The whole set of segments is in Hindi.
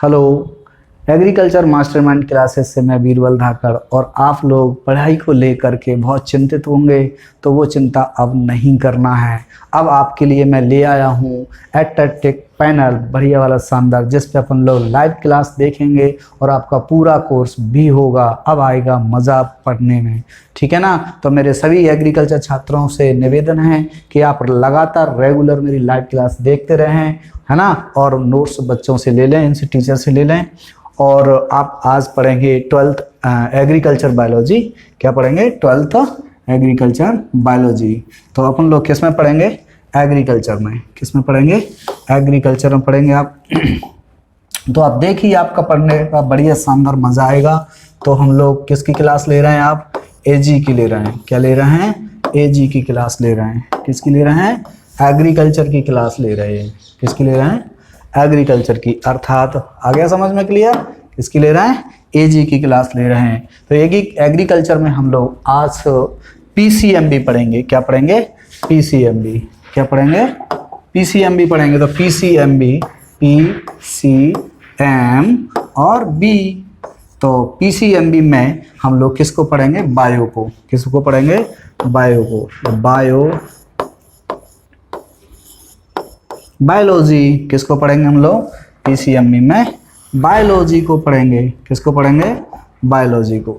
हेलो, एग्रीकल्चर मास्टरमाइंड क्लासेस से मैं बीरबल धाकड़। और आप लोग पढ़ाई को लेकर के बहुत चिंतित होंगे, तो वो चिंता अब नहीं करना है। अब आपके लिए मैं ले आया हूँ एडटेक पैनल, बढ़िया वाला शानदार, जिस पे अपन लोग लाइव क्लास देखेंगे और आपका पूरा कोर्स भी होगा। अब आएगा मज़ा पढ़ने में, ठीक है ना। तो मेरे सभी एग्रीकल्चर छात्रों से निवेदन है कि आप लगातार रेगुलर मेरी लाइव क्लास देखते रहें, है ना। और नोट्स बच्चों से ले लें, इनसे टीचर से ले लें। और आप आज पढ़ेंगे 12th एग्रीकल्चर बायोलॉजी। क्या पढ़ेंगे? 12th agriculture biology. तो अपन लोग किस में पढ़ेंगे? एग्रीकल्चर में। किस में पढ़ेंगे? एग्रीकल्चर में पढ़ेंगे आप। तो आप देखिए, आपका पढ़ने का बढ़िया शानदार मजा आएगा। तो हम लोग किसकी क्लास ले रहे हैं? आप एजी की ले रहे हैं। क्या ले रहे हैं? एजी की क्लास ले रहे हैं। किसकी ले रहे हैं? एग्रीकल्चर की क्लास ले रहे हैं। किसकी ले रहे हैं? एग्रीकल्चर की, अर्थात आ गया समझ में क्लियर? किसकी ले रहे हैं? एजी की क्लास ले रहे हैं। तो एग्रीकल्चर में हम लोग आज पीसीएमबी पढ़ेंगे। क्या पढ़ेंगे? पीसीएमबी। क्या पढ़ेंगे? पीसीएमबी पढ़ेंगे। तो पीसीएमबी, पीसीएम और बी। तो पीसीएमबी में हम लोग किसको पढ़ेंगे? बायो को। किसको पढ़ेंगे? बायो को। बायोलॉजी किसको पढ़ेंगे हम लोग? पीसीएमबी में बायोलॉजी को पढ़ेंगे। किसको पढ़ेंगे? बायोलॉजी को।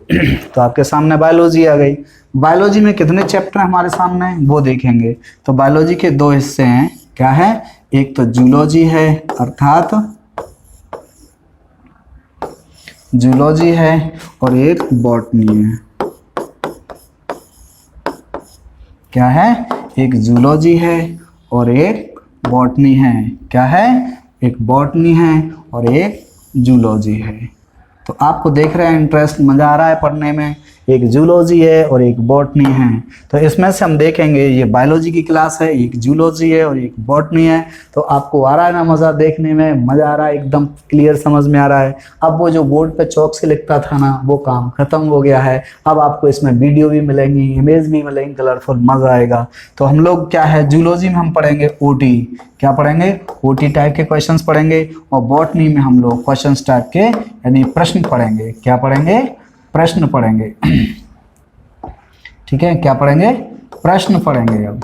तो आपके सामने बायोलॉजी आ गई। बायोलॉजी में कितने चैप्टर हमारे सामने वो देखेंगे। तो बायोलॉजी के दो हिस्से हैं। क्या है? एक तो जूलॉजी है, अर्थात जूलॉजी है, और एक बॉटनी है। क्या है? एक जूलॉजी है और एक बॉटनी है। क्या है? एक बॉटनी है और एक जूलॉजी है। तो आपको देख रहे हैं इंटरेस्ट, मज़ा आ रहा है पढ़ने में। एक जूलॉजी है और एक बॉटनी है। तो इसमें से हम देखेंगे, ये बायोलॉजी की क्लास है, एक जूलॉजी है और एक बॉटनी है। तो आपको आ रहा है ना मज़ा देखने में? मज़ा आ रहा है, एकदम क्लियर समझ में आ रहा है। अब वो जो बोर्ड पे चौक से लिखता था ना, वो काम खत्म हो गया है। अब आपको इसमें वीडियो भी मिलेंगी, इमेज भी मिलेंगी, कलरफुल, मज़ा आएगा। तो हम लोग क्या है, जूलॉजी में हम पढ़ेंगे ओटी। क्या पढ़ेंगे? ओटी टाइप के क्वेश्चंस पढ़ेंगे। और बॉटनी में हम लोग क्वेश्चंस टाइप के यानी प्रश्न पढ़ेंगे। क्या पढ़ेंगे? प्रश्न पढ़ेंगे। ठीक है, क्या पढ़ेंगे? प्रश्न पढ़ेंगे। अब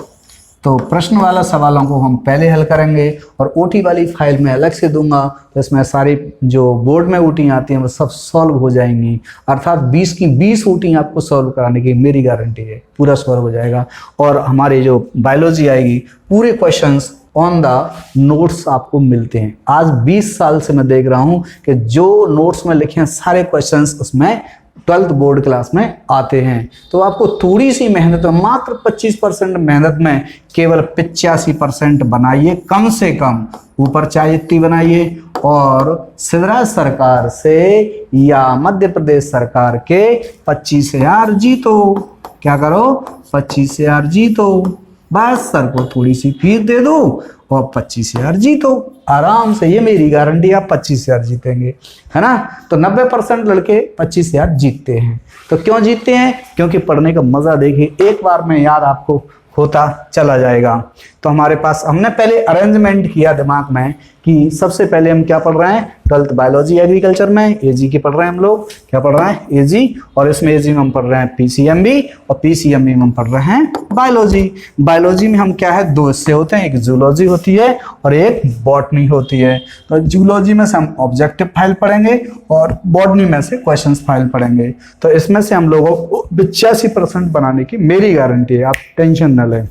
तो प्रश्न वाला सवालों को हम पहले हल करेंगे और ओटी वाली फाइल में अलग से दूंगा। तो इसमें सारी जो बोर्ड में ओटी आती हैं वो सब सॉल्व हो जाएंगी। अर्थात 20 की 20 ओटी आपको सॉल्व कराने की मेरी गारंटी है, पूरा सॉल्व हो जाएगा। और हमारे जो बायोलॉजी आएगी, पूरे क्वेश्चंस ऑन द नोट्स आपको मिलते हैं। आज 20 साल से मैं देख रहा हूं कि जो नोट्स में लिखे हैं सारे क्वेश्चंस उसमें 12th बोर्ड क्लास में आते हैं। तो आपको थोड़ी सी मेहनत में, मात्र 25% मेहनत में केवल 85% बनाइए, कम से कम। ऊपर चाहे इतनी बनाइए। और सिद्धराज सरकार से या मध्य प्रदेश सरकार के 25,000 जीतो। क्या करो? 25,000 जीतो। बस सर को थोड़ी सी फीस दे दो और 25,000 जीतो आराम से। ये मेरी गारंटी, आप 25,000 जीतेंगे, है ना। तो 90% लड़के 25,000 जीतते हैं। तो क्यों जीतते हैं? क्योंकि पढ़ने का मजा देखिए, एक बार में याद आपको होता चला जाएगा। तो हमारे पास हमने पहले अरेंजमेंट किया दिमाग में कि सबसे पहले हम क्या पढ़ रहे हैं? 12th बायोलॉजी एग्रीकल्चर में एजी की पढ़ रहे हैं हम लोग। क्या पढ़ रहे हैं? एजी। और इसमें एजी में हम पढ़ रहे हैं पीसीएमबी, और पीसीएमबी में हम पढ़ रहे हैं बायोलॉजी। बायोलॉजी में हम क्या है, दो हिस्से होते हैं, एक जूलॉजी होती है और एक बॉटनी होती है। तो जूलॉजी में से हम ऑब्जेक्टिव फाइल पढ़ेंगे और बॉटनी में से क्वेश्चन फाइल पढ़ेंगे। तो इसमें से हम लोगों को 85% बनाने की मेरी गारंटी है, आप टेंशन न लें,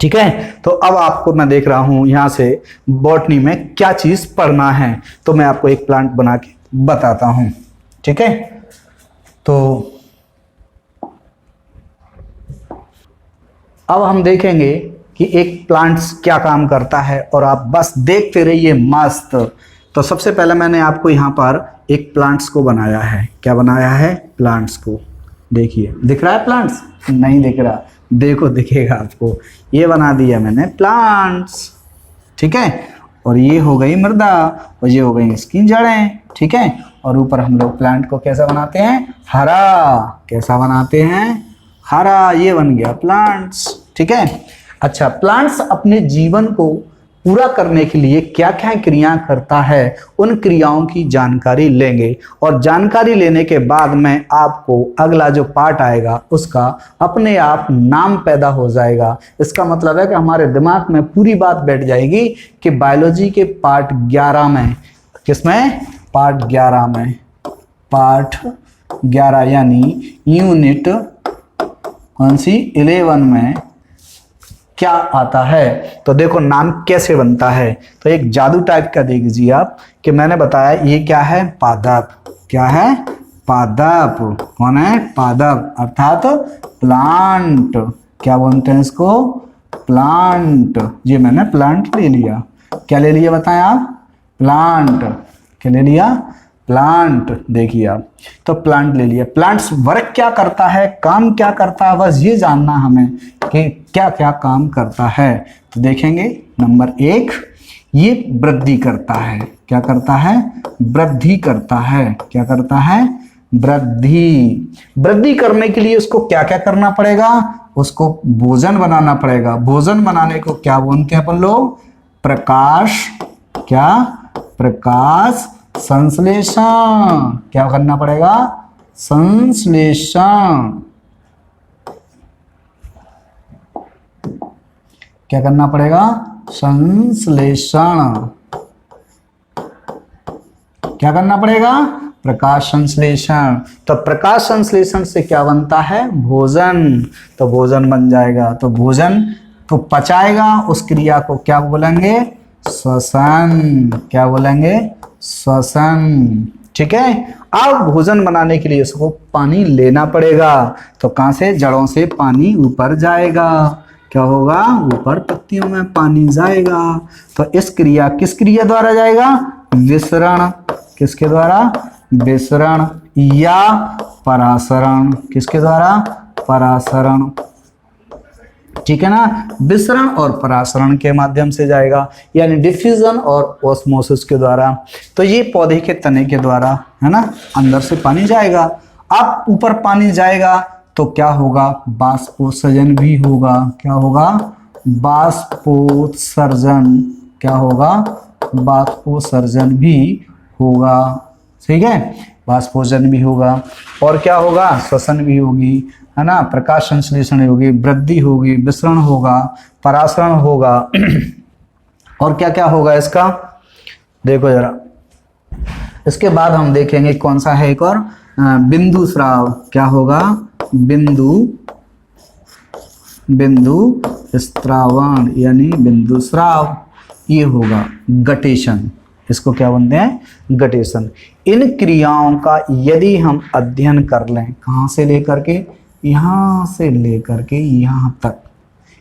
ठीक है। तो अब आपको मैं देख रहा हूं यहां से बॉटनी में क्या चीज पढ़ना है। तो मैं आपको एक प्लांट बना के बताता हूं, ठीक है। तो अब हम देखेंगे कि एक प्लांट्स क्या काम करता है, और आप बस देखते रहिए, मस्त। तो सबसे पहले मैंने आपको यहां पर एक प्लांट्स को बनाया है। क्या बनाया है? प्लांट्स को। देखिए, दिख रहा है प्लांट्स? नहीं दिख रहा, देखो दिखेगा आपको। ये बना दिया मैंने प्लांट्स, ठीक है। और ये हो गई मृदा और ये हो गई इसकी जड़ें, ठीक है। और ऊपर हम लोग प्लांट को कैसा बनाते हैं? हरा। कैसा बनाते हैं? हरा। ये बन गया प्लांट्स, ठीक है। अच्छा, प्लांट्स अपने जीवन को पूरा करने के लिए क्या क्या क्रिया करता है, उन क्रियाओं की जानकारी लेंगे। और जानकारी लेने के बाद में आपको अगला जो पार्ट आएगा उसका अपने आप नाम पैदा हो जाएगा। इसका मतलब है कि हमारे दिमाग में पूरी बात बैठ जाएगी कि बायोलॉजी के पार्ट 11 में, किसमें, पार्ट 11 में, पार्ट 11 यानी यूनिट कौन सी, 11 में क्या आता है। तो देखो नाम कैसे बनता है, तो एक जादू टाइप का देख लीजिए आप कि मैंने बताया ये क्या है, पादप। क्या है, पादप। कौन है, पादप, अर्थात प्लांट। क्या बोलते हैं इसको, प्लांट। ये मैंने प्लांट ले लिया। क्या ले लिया बताएं आप, प्लांट। क्या ले लिया, प्लांट। देखिए आप, तो प्लांट ले लिया। प्लांट्स वर्क क्या करता है, काम क्या करता है, बस ये जानना हमें कि क्या क्या काम करता है। तो देखेंगे नंबर 1, ये वृद्धि करता है। क्या करता है, वृद्धि करता है। क्या करता है, वृद्धि। वृद्धि करने के लिए उसको क्या क्या करना पड़ेगा, उसको भोजन बनाना पड़ेगा। भोजन बनाने को क्या बोलते हैं अपन लोग, प्रकाश। क्या, प्रकाश संश्लेषण। क्या करना पड़ेगा, संश्लेषण। क्या करना पड़ेगा, संश्लेषण। क्या करना पड़ेगा, प्रकाश संश्लेषण। तो प्रकाश संश्लेषण से क्या बनता है, भोजन। तो भोजन बन जाएगा। तो भोजन को पचाएगा, उस क्रिया को क्या बोलेंगे, श्वसन। क्या बोलेंगे, श्वसन। ठीक है। अब भोजन बनाने के लिए उसको पानी लेना पड़ेगा। तो कहां से, जड़ों से पानी ऊपर जाएगा। क्या होगा, ऊपर पत्तियों में पानी जाएगा। तो इस क्रिया, किस क्रिया द्वारा जाएगा, विसरण। किसके द्वारा, विसरण या परासरण। किसके द्वारा, परासरण। ठीक है ना, विसरण और परासरण के माध्यम से जाएगा, यानी डिफ्यूजन और ऑस्मोसिस के द्वारा। तो ये पौधे के तने के द्वारा है ना, अंदर से पानी जाएगा। अब ऊपर पानी जाएगा तो क्या होगा, बाष्पोत्सर्जन भी होगा। क्या होगा, बाष्पोत्सर्जन। क्या होगा, बाष्पोत्सर्जन भी होगा। ठीक है, बाष्पोत्सर्जन भी होगा। और क्या होगा, श्वसन भी होगी, है ना, प्रकाश संश्लेषण होगी, वृद्धि होगी, विसरण होगा, परासरण होगा। और क्या क्या होगा इसका, देखो जरा। इसके बाद हम देखेंगे कौन सा है एक और, बिंदु स्राव। क्या होगा, बिंदु स्त्रावण यानी बिंदु स्राव। ये होगा गटेशन। इसको क्या बोलते हैं, गटेशन। इन क्रियाओं का यदि हम अध्ययन कर लें, कहाँ से लेकर के, यहाँ से लेकर के यहाँ तक,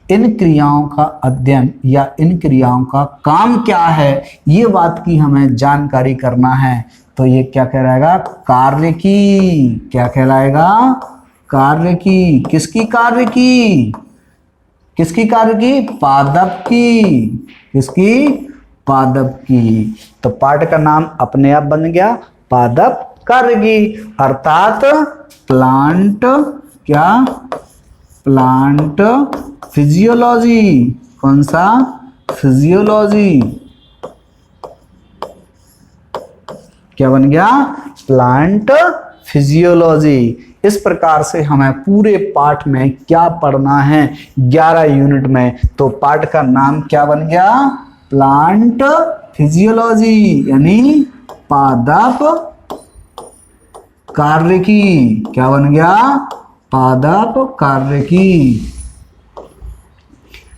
इन क्रियाओं का अध्ययन या इन क्रियाओं का काम क्या है, ये बात की हमें जानकारी करना है। तो ये क्या कहलाएगा, कार्य की। क्या कहलाएगा, कार्य की। किसकी कार्य की, किसकी कार्य की, पादप की। किसकी, पादप की। तो पाठ का नाम अपने आप बन गया, पादप कार्य की, अर्थात प्लांट। क्या, प्लांट फिजियोलॉजी। कौन सा, फिजियोलॉजी। क्या बन गया, प्लांट फिजियोलॉजी। इस प्रकार से हमें पूरे पाठ में क्या पढ़ना है 11 यूनिट में। तो पाठ का नाम क्या बन गया, प्लांट फिजियोलॉजी, यानी पादप कार्य की। क्या बन गया, पादप कार्य की,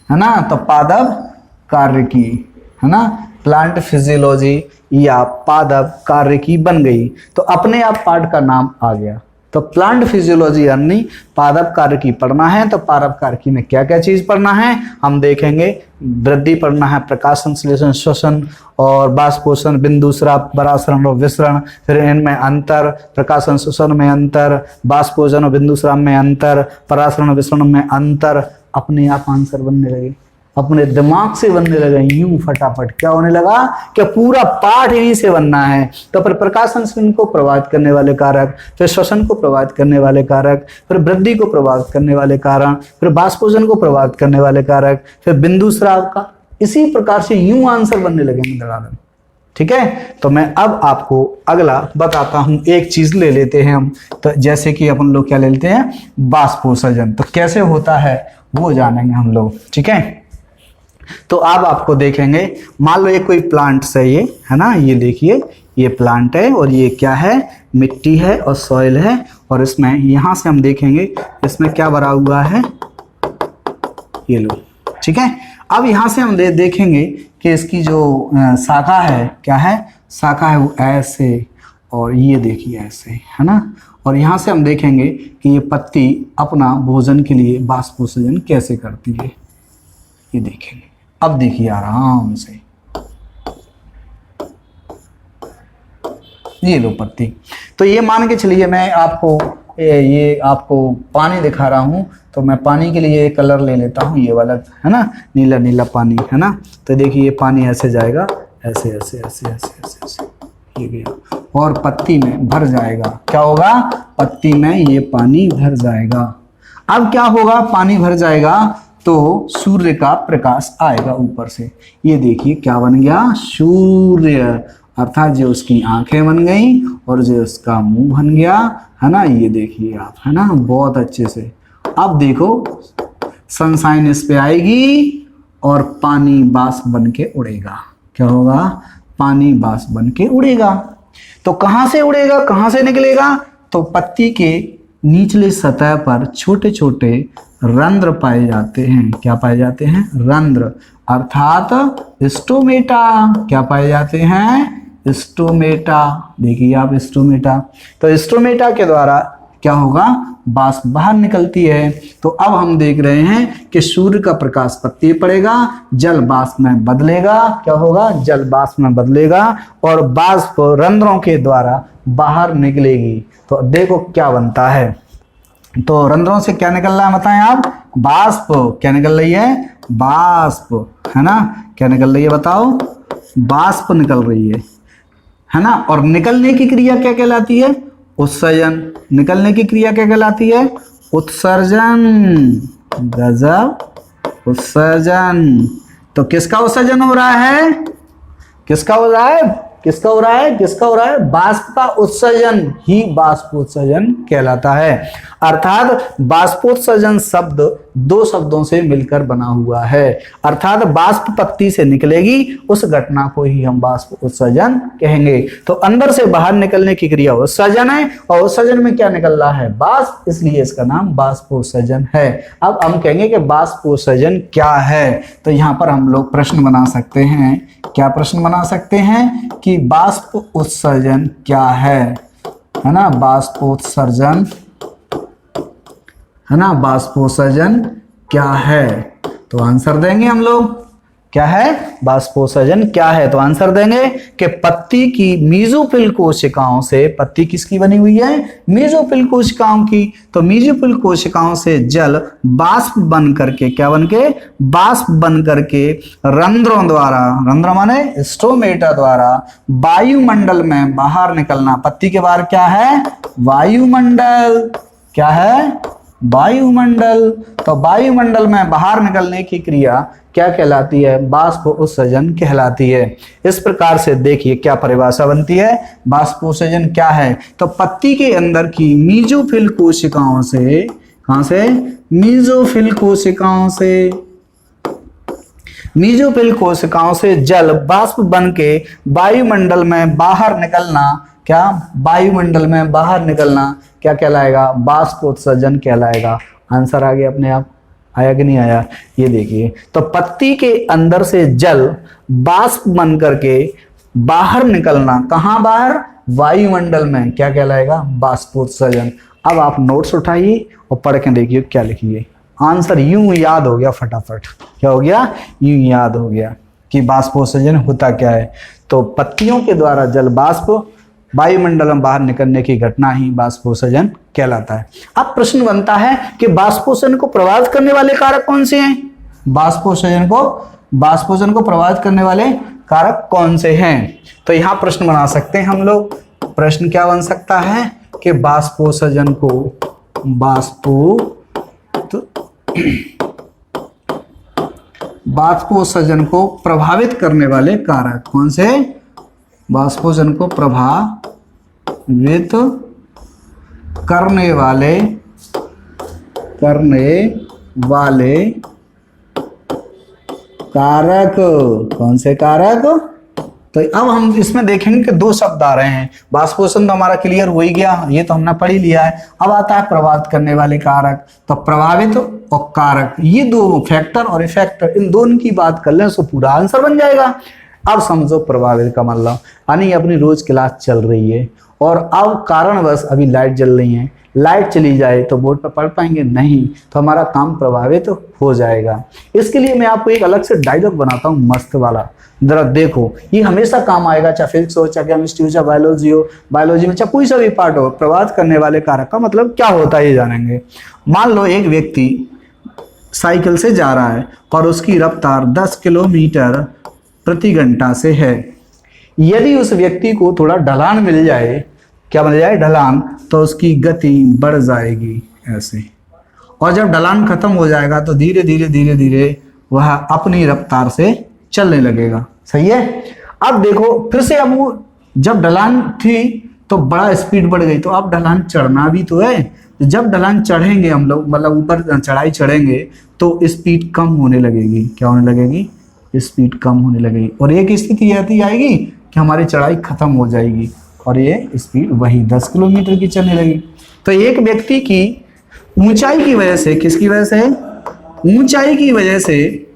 है ना। तो पादप कार्य की, है ना, प्लांट फिजियोलॉजी या पादप कार्य की बन गई। तो अपने आप पाठ का नाम आ गया। तो प्लांट फिजियोलॉजी यानी पादप कार्य की पढ़ना है। तो पादप कार्य की में क्या क्या चीज पढ़ना है हम देखेंगे। वृद्धि पढ़ना है, प्रकाश संश्लेषण, श्वसन और बाष्पोत्सर्जन, बिंदु स्राव, परासरण और विसरण। फिर इनमें अंतर, प्रकाश संश्लेषण में अंतर, बाष्पोत्सर्जन और बिंदु स्राव में अंतर, परासरण और विसरण में अंतर। अपने आप आंसर बनने लगे, अपने दिमाग से बनने लगा, यूं फटाफट। क्या होने लगा कि पूरा पाठ यहीं से बनना है। तो फिर प्रकाश संश्लेषण को प्रभावित करने वाले कारक, फिर श्वसन को प्रभावित करने वाले कारक, फिर वृद्धि को प्रभावित करने वाले कारण, फिर बाष्पोत्सर्जन को प्रभावित करने वाले कारक, फिर बिंदु स्राव का, इसी प्रकार से यूं आंसर बनने लगेंगे धड़ाधड़। ठीक है, तो मैं अब आपको अगला बताता हूं। एक चीज ले लेते हैं हम, तो जैसे कि अपन लोग क्या ले लेते हैं, बाष्पोत्सर्जन। तो कैसे होता है वो जानेंगे हम लोग। ठीक है, तो अब आपको देखेंगे, मान लो ये कोई प्लांट है, ये है ना, ये देखिए ये प्लांट है और ये क्या है, मिट्टी है और सॉइल है। और इसमें यहां से हम देखेंगे इसमें क्या भरा हुआ है, ये लो। ठीक है, अब यहां से हम देखेंगे कि इसकी जो शाखा है, क्या है, शाखा है वो ऐसे, और ये देखिए ऐसे, है ना। और यहां से हम देखेंगे कि ये पत्ती अपना भोजन के लिए बाष्पोत्सर्जन कैसे करती है, ये देखेंगे। अब देखिए आराम से, ये लो पत्ती। तो ये मान के चलिए मैं आपको ये आपको पानी दिखा रहा हूं, तो मैं पानी के लिए कलर ले लेता हूं, ये वाला है ना, नीला नीला पानी, है ना। तो देखिए ये पानी ऐसे जाएगा, ऐसे ऐसे ऐसे ऐसे ऐसे ऐसे, ये गया और पत्ती में भर जाएगा। क्या होगा, पत्ती में ये पानी भर जाएगा। अब क्या होगा, पानी भर जाएगा तो सूर्य का प्रकाश आएगा ऊपर से। ये देखिए क्या बन गया, सूर्य, अर्थात जो उसकी आंखें बन गई और जो उसका मुंह बन गया, है ना। ये देखिए आप, है ना, बहुत अच्छे से। अब देखो सनशाइन इस पे आएगी और पानी बाष्प बन के उड़ेगा। क्या होगा, पानी बाष्प बन के उड़ेगा। तो कहां से उड़ेगा, कहां से निकलेगा, तो पत्ती के निचले सतह पर छोटे छोटे रंध्र पाए जाते हैं। क्या पाए जाते हैं, रंध्र, अर्थात स्टोमेटा। क्या पाए जाते हैं, स्टोमेटा। देखिए आप स्टोमेटा, तो स्टोमेटा के द्वारा क्या होगा, बाष्प बाहर निकलती है। तो अब हम देख रहे हैं कि सूर्य का प्रकाश पत्ती पड़ेगा, जल बाष्प में बदलेगा। क्या होगा, जल बाष्प में बदलेगा और बाष्प रंध्रों के द्वारा बाहर निकलेगी। तो देखो क्या बनता है, तो रंध्रों से क्या निकल रहा है बताएं आप, बाष्प। क्या निकल रही है, बाष्प, है ना। क्या निकल रही है बताओ, बाष्प निकल रही है ना। और निकलने की क्रिया क्या कहलाती है, उत्सर्जन। निकलने की क्रिया क्या कहलाती है, उत्सर्जन। गजब, उत्सर्जन। तो किसका उत्सर्जन हो रहा है, किसका हो रहा है, किसका हो रहा है, किसका हो रहा है, बाष्प का उत्सर्जन ही बाष्पोत्सर्जन कहलाता है। अर्थात बाष्पोत्सर्जन शब्द दो शब्दों से मिलकर बना हुआ है। अर्थात बाष्प पत्ती से निकलेगी, उस घटना को ही हम बाष्प उत्सर्जन कहेंगे। तो अंदर से बाहर निकलने की क्रिया उत्सर्जन है, और उत्सर्जन में क्या निकल रहा है, बाष्प, इसलिए इसका नाम बाष्पोत्सर्जन है। अब हम कहेंगे कि बाष्पोत्सर्जन क्या है, तो यहां पर हम लोग प्रश्न बना सकते हैं। क्या प्रश्न बना सकते हैं कि बाष्प उत्सर्जन क्या है ना, बाष्पोत्सर्जन, है ना, बाष्पोत्सर्जन क्या है। तो आंसर देंगे हम लोग, क्या है, बाष्पोत्सर्जन क्या है। तो आंसर देंगे कि पत्ती की मेसोफिल कोशिकाओं से, पत्ती किसकी बनी हुई है, मेसोफिल कोशिकाओं की। तो मेसोफिल कोशिकाओं से जल बाष्प बन करके, क्या बन के, बाष्प बन करके रंध्रों द्वारा, रंध्र माने स्टोमेटा द्वारा वायुमंडल में बाहर निकलना। पत्ती के बाहर क्या है, वायुमंडल। क्या है, वायुमंडल। तो वायुमंडल में बाहर निकलने की क्रिया क्या कहलाती है, बाष्प उत्सर्जन कहलाती है। इस प्रकार से देखिए क्या परिभाषा बनती है, बाष्पोत्सर्जन क्या है। तो पत्ती के अंदर की मेसोफिल कोशिकाओं से, कहां से, मेसोफिल कोशिकाओं से, मेसोफिल कोशिकाओं से जल बाष्प बन के वायुमंडल में बाहर निकलना, क्या, वायुमंडल में बाहर निकलना क्या कहलाएगा, बाष्पोत्सर्जन कहलाएगा। आंसर आ गया अपने आप, आया कि नहीं आया, ये देखिए। तो पत्ती के अंदर से जल बाष्प बन करके बाहर निकलना, कहां बाहर, वायुमंडल में, क्या कहलाएगा, बाष्पोत्सर्जन। अब आप नोट्स उठाइए और पढ़ के देखिए क्या लिखिए। आंसर यूं याद हो गया फटाफट, क्या हो गया, यूं याद हो गया कि बाष्पोत्सर्जन होता क्या है। तो पत्तियों के द्वारा जल बाष्प वायुमंडल में बाहर निकलने की घटना ही बाष्पोत्सर्जन कहलाता है। अब प्रश्न बनता है कि बाष्पोत्सर्जन को प्रभावित करने वाले कारक कौन से हैं, बाष्पोत्सर्जन को प्रभावित करने वाले कारक कौन से हैं। तो यहां प्रश्न बना सकते हैं हम लोग। प्रश्न क्या बन सकता है कि बाष्पोत्सर्जन को, वाष्पोत्सर्जन को प्रभावित करने वाले कारक। कौन से? वाष्पोत्सर्जन को प्रभावित करने वाले कारक। कौन से कारक? तो अब हम इसमें देखेंगे कि दो शब्द आ रहे हैं। वाष्पोत्सर्जन तो हमारा क्लियर हो ही गया, ये तो हमने पढ़ ही लिया है। अब आता है प्रभावित करने वाले कारक। तो प्रभावित और कारक, ये दो फैक्टर और इफेक्टर, इन दोनों की बात कर लें तो पूरा आंसर बन जाएगा। अब समझो प्रभावित का मतलब, यानी अपनी रोज क्लास चल रही है और अब कारणवश अभी लाइट जल रही है, लाइट चली जाए तो बोर्ड पर पढ़ पाएंगे नहीं, तो हमारा काम प्रभावित हो जाएगा। इसके लिए मैं आपको एक अलग से डायलॉग बनाता हूँ मस्त वाला, जरा देखो, ये हमेशा काम आएगा, चाहे फिजिक्स हो, चाहे केमिस्ट्री हो, चाहे बायोलॉजी हो, बायोलॉजी में चाहे कोई सा भी पार्ट हो। प्रभावित करने वाले कारक का मतलब क्या होता है ये जानेंगे। मान लो एक व्यक्ति साइकिल से जा रहा है और उसकी रफ्तार 10 किलोमीटर प्रति घंटा से है। यदि उस व्यक्ति को थोड़ा ढलान मिल जाए, क्या मिल जाए? ढलान, तो उसकी गति बढ़ जाएगी ऐसे, और जब ढलान खत्म हो जाएगा तो धीरे धीरे वह अपनी रफ्तार से चलने लगेगा। सही है। अब देखो फिर से, अब वो जब ढलान थी तो बड़ा स्पीड बढ़ गई, तो अब ढलान चढ़ना भी तो है। जब ढलान चढ़ेंगे हम लोग, मतलब ऊपर चढ़ाई चढ़ेंगे, तो स्पीड कम होने लगेगी। क्या होने लगेगी? स्पीड कम होने लगेगी, और एक स्थिति ऐसी आएगी कि हमारी चढ़ाई खत्म हो जाएगी और ये स्पीड वही 10 किलोमीटर की चलने लगी। तो एक व्यक्ति की ऊंचाई की वजह से, किसकी वजह से? ऊंचाई की वजह से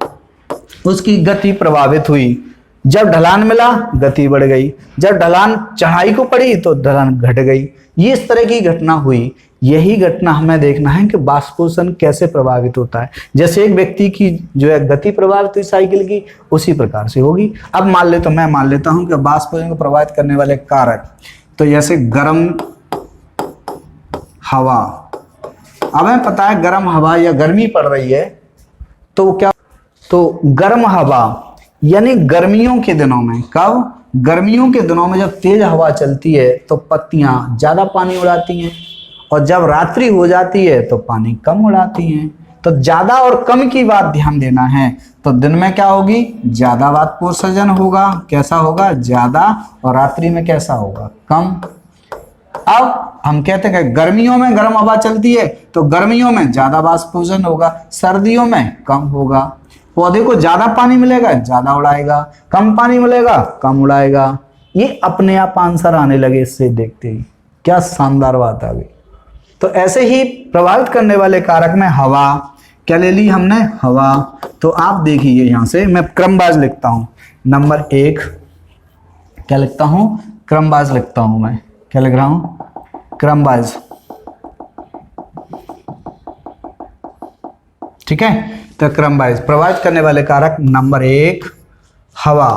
उसकी गति प्रभावित हुई। जब ढलान मिला गति बढ़ गई, जब ढलान चढ़ाई को पड़ी तो ढलान घट गई। ये इस तरह की घटना हुई। यही घटना हमें देखना है कि वाष्पोत्सर्जन कैसे प्रभावित होता है। जैसे एक व्यक्ति की जो है गति प्रभावित हुई साइकिल की, उसी प्रकार से होगी। अब मैं मान लेता हूं कि वाष्पोत्सर्जन को प्रभावित करने वाले कारक, तो जैसे गर्म हवा। अब हमें पता है गर्म हवा या गर्मी पड़ रही है, तो क्या? तो गर्म हवा यानी गर्मियों के दिनों में, कब? गर्मियों के दिनों में जब तेज हवा चलती है तो पत्तियां ज्यादा पानी उड़ाती हैं, और जब रात्रि हो जाती है तो पानी कम उड़ाती हैं। तो ज्यादा और कम की बात ध्यान देना है। तो दिन में क्या होगी? ज्यादा वाष्पोत्सर्जन होगा। कैसा होगा? ज्यादा। और रात्रि में कैसा होगा? कम। अब हम कहते हैं कि गर्मियों में गर्म हवा चलती है तो गर्मियों में ज्यादा वाष्पोत्सर्जन होगा, सर्दियों में कम होगा। पौधे को ज्यादा पानी मिलेगा, ज्यादा उड़ाएगा, कम पानी मिलेगा, कम उड़ाएगा। ये अपने आप आंसर आने लगे इससे देखते ही। क्या शानदार बात आ गई। तो ऐसे ही प्रभावित करने वाले कारक में हवा, क्या ले ली हमने? हवा। तो आप देखिए यहां से मैं क्रमवार लिखता हूं। नंबर 1 क्या लिखता हूं? क्रमवार लिखता हूं मैं। क्या लिख रहा हूं? क्रमवार। ठीक है। तो क्रमवार प्रभावित करने वाले कारक नंबर 1 हवा।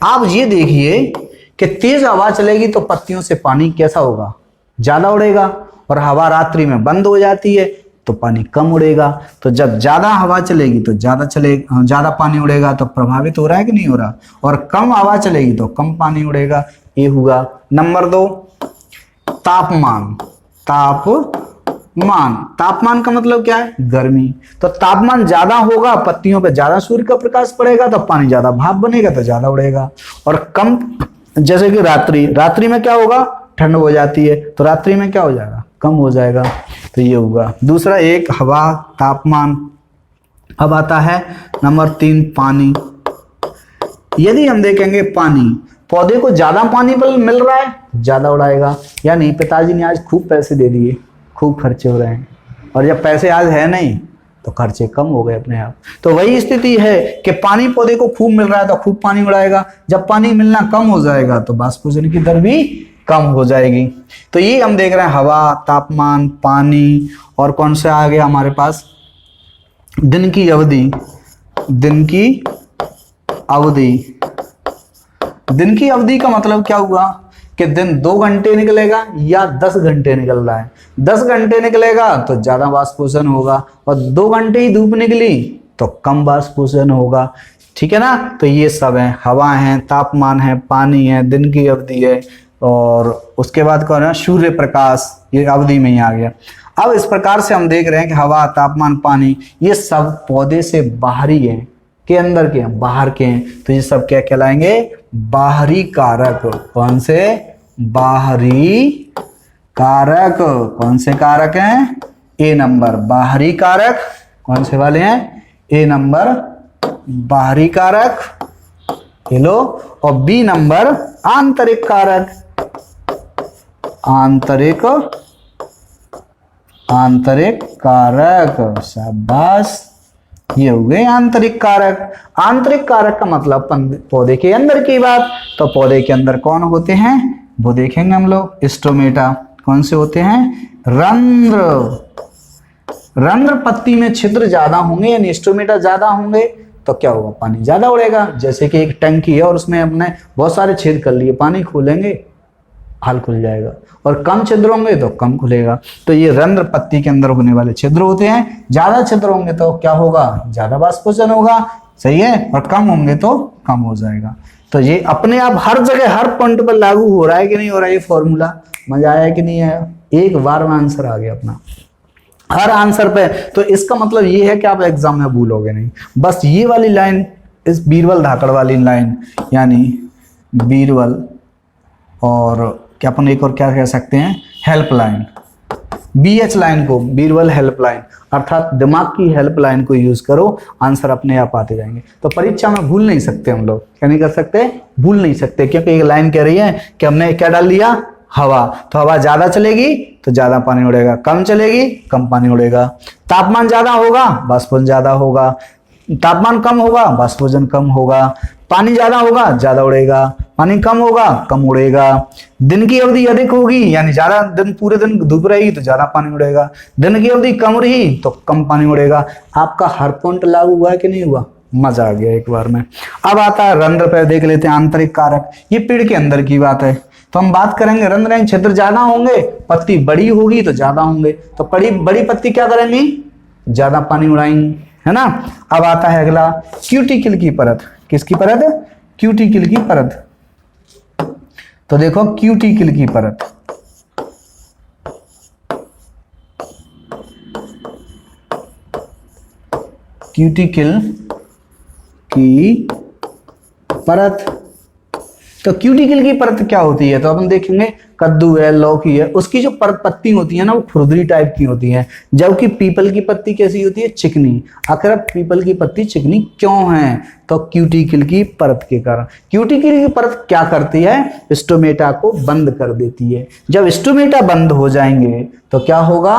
आप ये देखिए कि तेज हवा चलेगी तो पत्तियों से पानी कैसा होगा? ज्यादा उड़ेगा, और हवा रात्रि में बंद हो जाती है तो पानी कम उड़ेगा। तो जब ज्यादा हवा चलेगी तो ज्यादा पानी उड़ेगा, तो प्रभावित हो रहा है कि नहीं हो रहा? और कम हवा चलेगी तो कम पानी उड़ेगा। ये हुआ। नंबर 2 तापमान। तापमान का मतलब क्या है? गर्मी। तो तापमान ज्यादा होगा, पत्तियों पे ज्यादा सूर्य का प्रकाश पड़ेगा तो पानी ज्यादा भाप बनेगा तो ज्यादा उड़ेगा। और कम, जैसे कि रात्रि में क्या होगा? ठंड हो जाती है तो रात्रि में क्या हो जाएगा? कम हो जाएगा। तो ये होगा दूसरा। एक हवा, तापमान। अब आता है नंबर 3 पानी। यदि हम देखेंगे पानी, पौधे को ज्यादा पानी मिल रहा है, ज्यादा उड़ाएगा। यानी पिताजी ने आज खूब पैसे दे दिए, खूब खर्चे हो रहे हैं, और जब पैसे आज है नहीं तो खर्चे कम हो गए अपने आप। तो वही स्थिति है कि पानी पौधे को खूब मिल रहा है तो खूब पानी उड़ाएगा, जब पानी मिलना कम हो जाएगा तो वाष्पोत्सर्जन की दर भी कम हो जाएगी। तो ये हम देख रहे हैं हवा, तापमान, पानी, और कौन सा आ गया हमारे पास? दिन की अवधि। दिन की अवधि का मतलब क्या हुआ कि दिन 2 घंटे निकलेगा या 10 घंटे निकल रहा है। 10 घंटे निकलेगा तो ज्यादा वाष्पोत्सर्जन होगा, और 2 घंटे ही धूप निकली तो कम वाष्पोत्सर्जन होगा। ठीक है ना। तो ये सब है, हवा है, तापमान है, पानी है, दिन की अवधि है, और उसके बाद कौन है? सूर्य प्रकाश। ये अवधि में ही आ गया। अब इस प्रकार से हम देख रहे हैं कि हवा, तापमान, पानी ये सब पौधे से बाहरी हैं, के अंदर के हैं, बाहर के हैं, तो ये सब क्या कहलाएंगे? बाहरी कारक। कौन से? बाहरी कारक। कौन से कारक हैं? ए नंबर बाहरी कारक। कौन से वाले हैं? ए नंबर बाहरी कारक, ये लो। और बी नंबर आंतरिक कारक। आंतरिक कारक, शाबाश, ये हो गए आंतरिक कारक। आंतरिक कारक का मतलब पौधे के अंदर की बात। तो पौधे के अंदर कौन होते हैं वो देखेंगे हम लोग। स्टोमेटा। कौन से होते हैं? रंध्र। रंध्र पत्ती में छिद्र ज्यादा होंगे यानी स्टोमेटा ज्यादा होंगे तो क्या होगा? पानी ज्यादा उड़ेगा। जैसे कि एक टंकी है और उसमें हमने बहुत सारे छेद कर लिए, पानी खोलेंगे हाल खुल जाएगा, और कम छिद्र होंगे तो कम खुलेगा। तो ये रंध्र पत्ती के अंदर होने वाले छिद्र होते हैं। ज्यादा छिद्र होंगे तो क्या होगा? ज्यादा वाष्पोषण होगा, सही है, और कम होंगे तो कम हो जाएगा। तो ये अपने आप हर जगह हर पॉइंट पर लागू हो रहा है कि नहीं हो रहा है ये फॉर्मूला? मजा आया कि नहीं आया? एक बार में आंसर आ गया अपना हर आंसर पे। तो इसका मतलब ये है कि आप एग्जाम में भूलोगे नहीं। बस ये वाली लाइन, इस बीरबल धाकड़ वाली लाइन, यानी बीरबल और क्या अपन एक और क्या कह सकते हैं? हेल्पलाइन। BH लाइन को बीरबल हेल्पलाइन, अर्थात दिमाग की हेल्पलाइन को यूज करो, आंसर अपने आप आते जाएंगे। तो परीक्षा में भूल नहीं सकते हम लोग। क्या नहीं कर सकते? भूल नहीं सकते, क्योंकि एक लाइन कह रही है कि हमने क्या डाल दिया? हवा। तो हवा ज्यादा चलेगी तो ज्यादा पानी उड़ेगा, कम चलेगी कम पानी उड़ेगा। तापमान ज्यादा होगा वाष्पोषण ज्यादा होगा, तापमान कम होगा वाष्पोषण कम होगा। पानी ज्यादा होगा ज्यादा उड़ेगा, पानी कम होगा कम उड़ेगा। दिन की अवधि अधिक होगी यानी ज्यादा दिन, पूरे दिन धूप रहेगी तो ज्यादा पानी उड़ेगा। दिन की अवधि कम रही तो कम पानी उड़ेगा। आपका हर पॉइंट लागू हुआ है कि नहीं हुआ? मजा आ गया एक बार में। अब आता है रंध्र पे, देख लेते हैं आंतरिक कारक। ये पेड़ के अंदर की बात है, तो हम बात करेंगे रंध्र में छिद्र ज्यादा होंगे, पत्ती बड़ी होगी तो ज्यादा होंगे। तो बड़ी पत्ती क्या करेंगी? ज्यादा पानी उड़ाएंगी, है ना। अब आता है अगला क्यूटिकल की परत। किसकी परत? क्यूटिकल की परत। तो देखो क्यूटिकल की परत, क्यूटिकल की परत। तो क्यूटिकल की परत क्या होती है? तो अपन देखेंगे कद्दू है, लौकी है, उसकी जो पत्ती होती है ना वो खुरदरी टाइप की होती है, जबकि पीपल की पत्ती कैसी होती है? चिकनी। आखिर पीपल की पत्ती चिकनी क्यों है? तो क्यूटिकल की परत के कारण। क्यूटिकल की परत क्या करती है? स्टोमेटा को बंद कर देती है। जब स्टोमेटा बंद हो जाएंगे तो क्या होगा?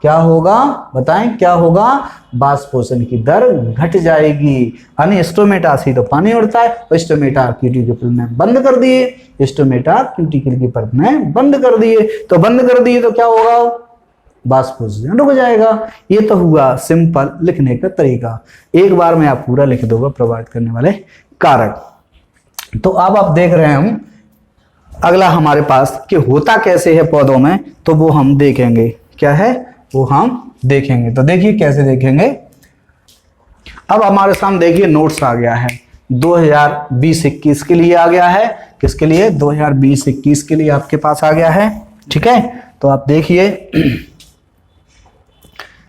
क्या होगा बताएं? क्या होगा? वाष्पोषण की दर घट जाएगी। यानी स्टोमेटा से तो पानी उड़ता है, और स्टोमेटा क्यूटिकल में बंद कर दिए, स्टोमेटा क्यूटिकल की परत में बंद कर दिए। तो बंद कर दिए तो क्या होगा? वाष्पोषण रुक जाएगा। ये तो हुआ सिंपल लिखने का तरीका। एक बार में आप पूरा लिख दोगे प्रभावित करने वाले कारक। तो अब आप देख रहे हैं हम अगला हमारे पास कि होता कैसे है पौधों में, तो वो हम देखेंगे। क्या है वो हम देखेंगे। तो देखिए कैसे देखेंगे। अब हमारे सामने देखिए नोट्स आ गया है 2020-21 के लिए आ गया है। किसके लिए? 2020-21 के लिए आपके पास आ गया है। ठीक है, तो आप देखिए,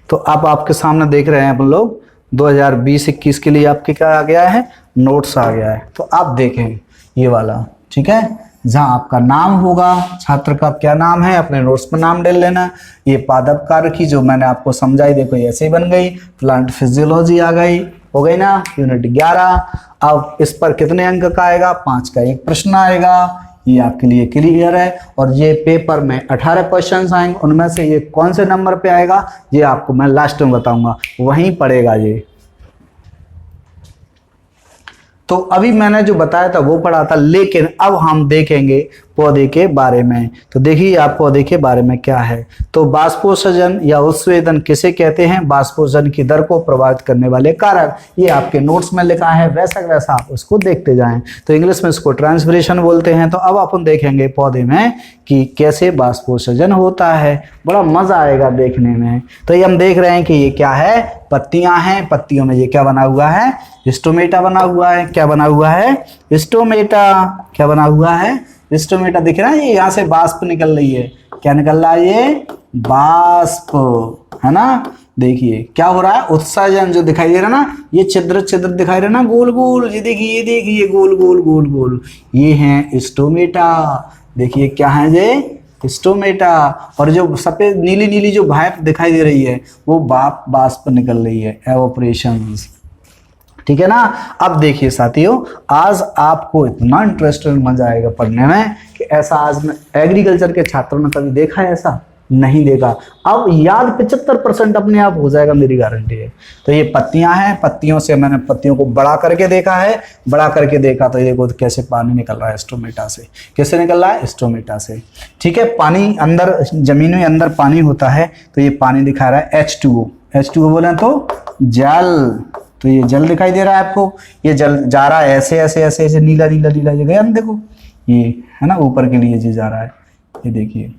तो आप आपके सामने देख रहे हैं अपन लोग 2020-21 के लिए आपके क्या आ गया है? नोट्स आ गया है। तो आप देखें ये वाला, ठीक है, जहां आपका नाम होगा, छात्र का क्या नाम है, अपने नोट्स पर नाम डाल लेना। ये पादप कारक की जो मैंने आपको समझाई, देखो ऐसे ही बन गई। प्लांट फिजियोलॉजी आ गई, हो गई ना, यूनिट 11। अब इस पर कितने अंक का आएगा? 5 का एक प्रश्न आएगा। ये आपके लिए क्लियर है। और ये पेपर में 18 क्वेश्चन आएंगे, उनमें से ये कौन से नंबर पे आएगा ये आपको मैं लास्ट में बताऊंगा, वहीं पड़ेगा ये। तो अभी मैंने जो बताया था वो पढ़ा था, लेकिन अब हम देखेंगे पौधे के बारे में। तो देखिए आप पौधे के बारे में क्या है। तो वाष्पोत्सर्जन या उत्स्वेदन किसे कहते हैं? वाष्पोत्सर्जन की दर को प्रभावित करने वाले कारक। ये आपके नोट्स में लिखा है, वैसा वैसा आप उसको देखते जाएं। तो इंग्लिश में इसको ट्रांसपिरेशन बोलते हैं। तो अब अपन देखेंगे पौधे में कि कैसे वाष्पोत्सर्जन होता है। बड़ा मजा आएगा देखने में। तो ये हम देख रहे हैं कि ये क्या है? पत्तियां हैं। पत्तियों में ये क्या बना हुआ है? स्टोमेटा बना हुआ है। क्या बना हुआ है? स्टोमेटा। क्या बना हुआ है? स्टोमेटा दिख रहा है? ये यहाँ से वाष्प निकल रही है। क्या निकल रहा है? ये बाष्प, है ना। देखिए क्या हो रहा है, उत्सर्जन जो दिखाई दे रहा ना, ये छिद्र छिद्र दिखाई दे रहा ना गोल गोल, ये देखिए, ये देखिए गोल गोल गोल गोल, ये हैं स्टोमेटा। देखिए क्या है ये, स्टोमेटा। और जो सफेद नीली नीली जो भाप दिखाई दे रही है वो बाष्प निकल रही है, एवापोरेशंस। ठीक है ना। अब देखिए साथियों, आज आपको इतना इंटरेस्टिंग मजा आएगा पढ़ने में कि ऐसा आज में एग्रीकल्चर के छात्रों ने कभी देखा है, ऐसा नहीं देखा। अब याद 75% अपने आप हो जाएगा, मेरी गारंटी है। तो ये पत्तियां हैं, पत्तियों से मैंने पत्तियों को बड़ा करके देखा है, बड़ा करके देखा तो ये देखो कैसे पानी निकल रहा है स्टोमेटा से। कैसे निकल रहा है, स्टोमेटा से। ठीक है, पानी अंदर जमीन में अंदर पानी होता है, तो ये पानी दिखा रहा है H2O। H2O बोले तो जल, तो ये जल दिखाई दे रहा है आपको। ये जल जा रहा है ऐसे ऐसे ऐसे ऐसे, नीला नीला नीला, ये गया ना, देखो ये है ना, ऊपर के लिए जी जा रहा है, ये देखिए।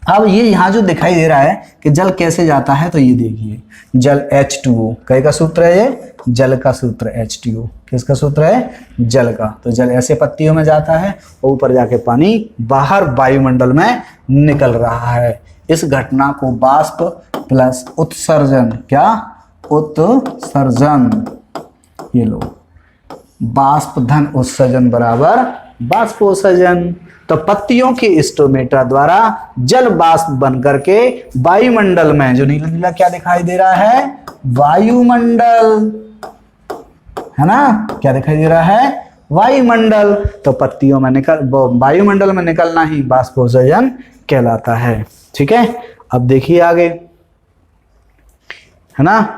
अब ये यहाँ जो दिखाई दे रहा है कि जल कैसे जाता है, तो ये देखिए जल H2O, कई का सूत्र है ये, जल का सूत्र H2O। किसका सूत्र है, जल का। तो जल ऐसे पत्तियों में जाता है और ऊपर जाके पानी बाहर वायुमंडल में निकल रहा है। इस घटना को बाष्प प्लस उत्सर्जन, क्या, उत्सर्जन, ये लो, बाष्प धन उत्सर्जन बराबर बाष्पोत्सर्जन। तो पत्तियों के स्टोमेटा द्वारा जल बाष्प बन करके वायुमंडल में, जो नीला नीला क्या दिखाई दे रहा है, वायुमंडल, है ना, क्या दिखाई दे रहा है, वायुमंडल। तो पत्तियों में वायुमंडल में निकलना ही बाष्पोत्सर्जन कहलाता है। ठीक है, अब देखिए आगे, है ना।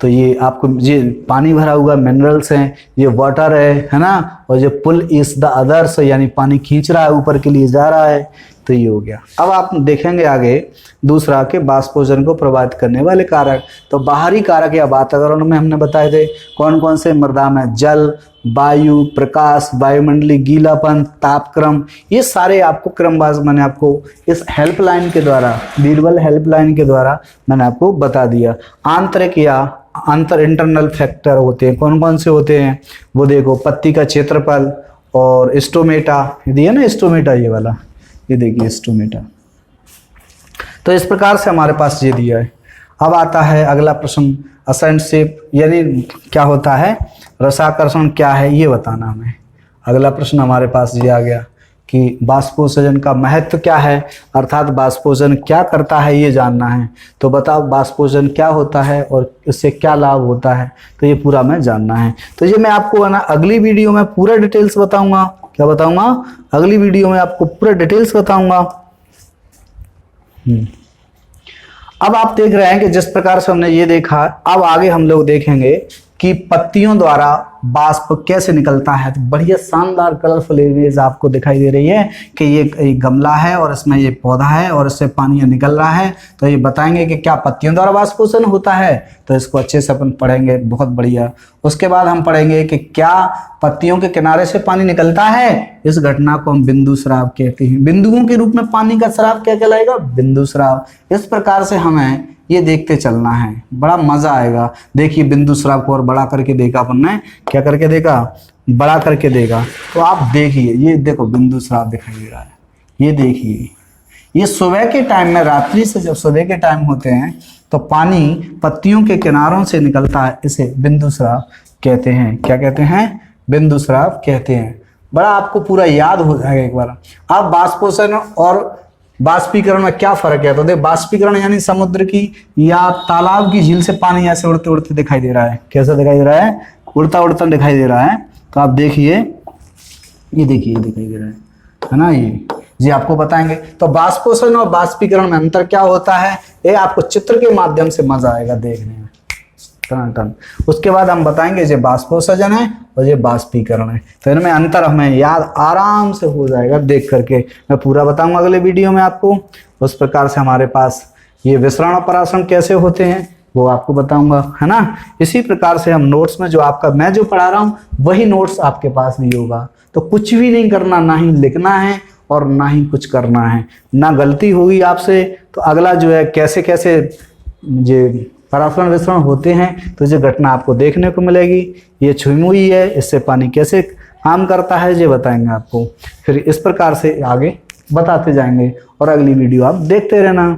तो ये आपको ये पानी भरा हुआ मिनरल्स हैं, ये वाटर है ना, और जो पुल इज द अदर्स, यानी पानी खींच रहा है, ऊपर के लिए जा रहा है, तो ये हो गया। अब आप देखेंगे आगे दूसरा के बाष्पोत्सर्जन को प्रभावित करने वाले कारक। तो बाहरी कारक या वातावरण में हमने बताए थे कौन कौन से, मृदा में जल, वायु, प्रकाश, वायुमंडलीय गीलापन, तापक्रम, ये सारे आपको क्रमवार मैंने आपको इस हेल्पलाइन के द्वारा, बीरबल हेल्पलाइन के द्वारा मैंने आपको बता दिया। आंतरिक या इंटरनल फैक्टर होते हैं, कौन कौन से होते हैं, वो देखो, पत्ती का क्षेत्रफल और स्टोमेटा, ये दिया ना स्टोमेटा, ये वाला, ये देखिए स्टोमेटा। तो इस प्रकार से हमारे पास ये दिया है। अब आता है अगला प्रश्न, असेंटशिप, यानी क्या होता है, रसाकर्षण क्या है, ये बताना हमें। अगला प्रश्न हमारे पास ये आ गया कि बाष्पोत्सर्जन का महत्व क्या है, अर्थात बाष्पोत्सर्जन क्या करता है ये जानना है। तो बताओ बाष्पोत्सर्जन क्या होता है और इससे क्या लाभ होता है, तो ये पूरा मैं जानना है। तो ये मैं आपको है ना अगली वीडियो में पूरा डिटेल्स बताऊंगा। क्या बताऊंगा, अगली वीडियो में आपको पूरा डिटेल्स बताऊंगा। अब आप देख रहे हैं कि जिस प्रकार से हमने ये देखा, अब आगे हम लोग देखेंगे कि पत्तियों द्वारा बाष्प कैसे निकलता है। तो बढ़िया शानदार कलरफुल इमेज आपको दिखाई दे रही है कि ये एक गमला है और इसमें ये पौधा है और इससे पानी निकल रहा है। तो ये बताएंगे कि क्या पत्तियों द्वारा बाष्पोत्सर्जन होता है, तो इसको अच्छे से अपन पढ़ेंगे, बहुत बढ़िया। उसके बाद हम पढ़ेंगे कि क्या पत्तियों के किनारे से पानी निकलता है, इस घटना को हम बिंदु स्राव कहते हैं। बिंदुओं के रूप में पानी का स्राव क्या कहलाएगा, बिंदु स्राव। इस प्रकार से हमें ये देखते चलना है, बड़ा मजा आएगा। देखिए बिंदु स्राव को और बड़ा करके देखा अपन ने, क्या करके देखा, बड़ा करके देखा। तो आप देखिए, ये देखो बिंदु स्राव दिखाई दे रहा है, ये देखिए, ये सुबह के टाइम में, रात्रि से जब सुबह के टाइम होते हैं तो पानी पत्तियों के किनारों से निकलता है, इसे बिंदु स्राव कहते हैं। क्या कहते हैं, बिंदु स्राव कहते हैं। बड़ा आपको पूरा याद हो जाएगा एक बार। अब बाष्पोत्सर्जन और बाष्पीकरण में क्या फर्क है, तो देख बाष्पीकरण यानी समुद्र की या तालाब की झील से पानी ऐसे उड़ते उड़ते दिखाई दे रहा है। कैसा दिखाई दे रहा है, उड़ता उड़ता दिखाई दे रहा है। तो आप देखिए, ये देखिए, ये दिखाई दे रहा है ना, ये आपको बताएंगे। तो बाष्पोत्सर्जन और बाष्पीकरण में अंतर क्या होता है, ये आपको चित्र के माध्यम से मजा आएगा देखने में, टन टन। उसके बाद हम बताएंगे ये बाष्पोत्सर्जन है और ये बाष्पीकरण है। तो इनमें अंतर हमें याद आराम से हो जाएगा देख करके। मैं पूरा बताऊंगा अगले वीडियो में आपको। उस प्रकार से हमारे पास ये विसरण और परासरण कैसे होते हैं वो आपको बताऊंगा, है ना। इसी प्रकार से हम नोट्स में जो आपका मैं जो पढ़ा रहा हूँ वही नोट्स आपके पास भी होगा। तो कुछ भी नहीं करना, ना ही लिखना है और ना ही कुछ करना है, ना गलती होगी आपसे। तो अगला जो है कैसे कैसे ये परासरण विसरण होते हैं, तो ये घटना आपको देखने को मिलेगी। ये छुई है, इससे पानी कैसे काम करता है ये बताएंगे आपको। फिर इस प्रकार से आगे बताते जाएंगे और अगली वीडियो आप देखते रहना।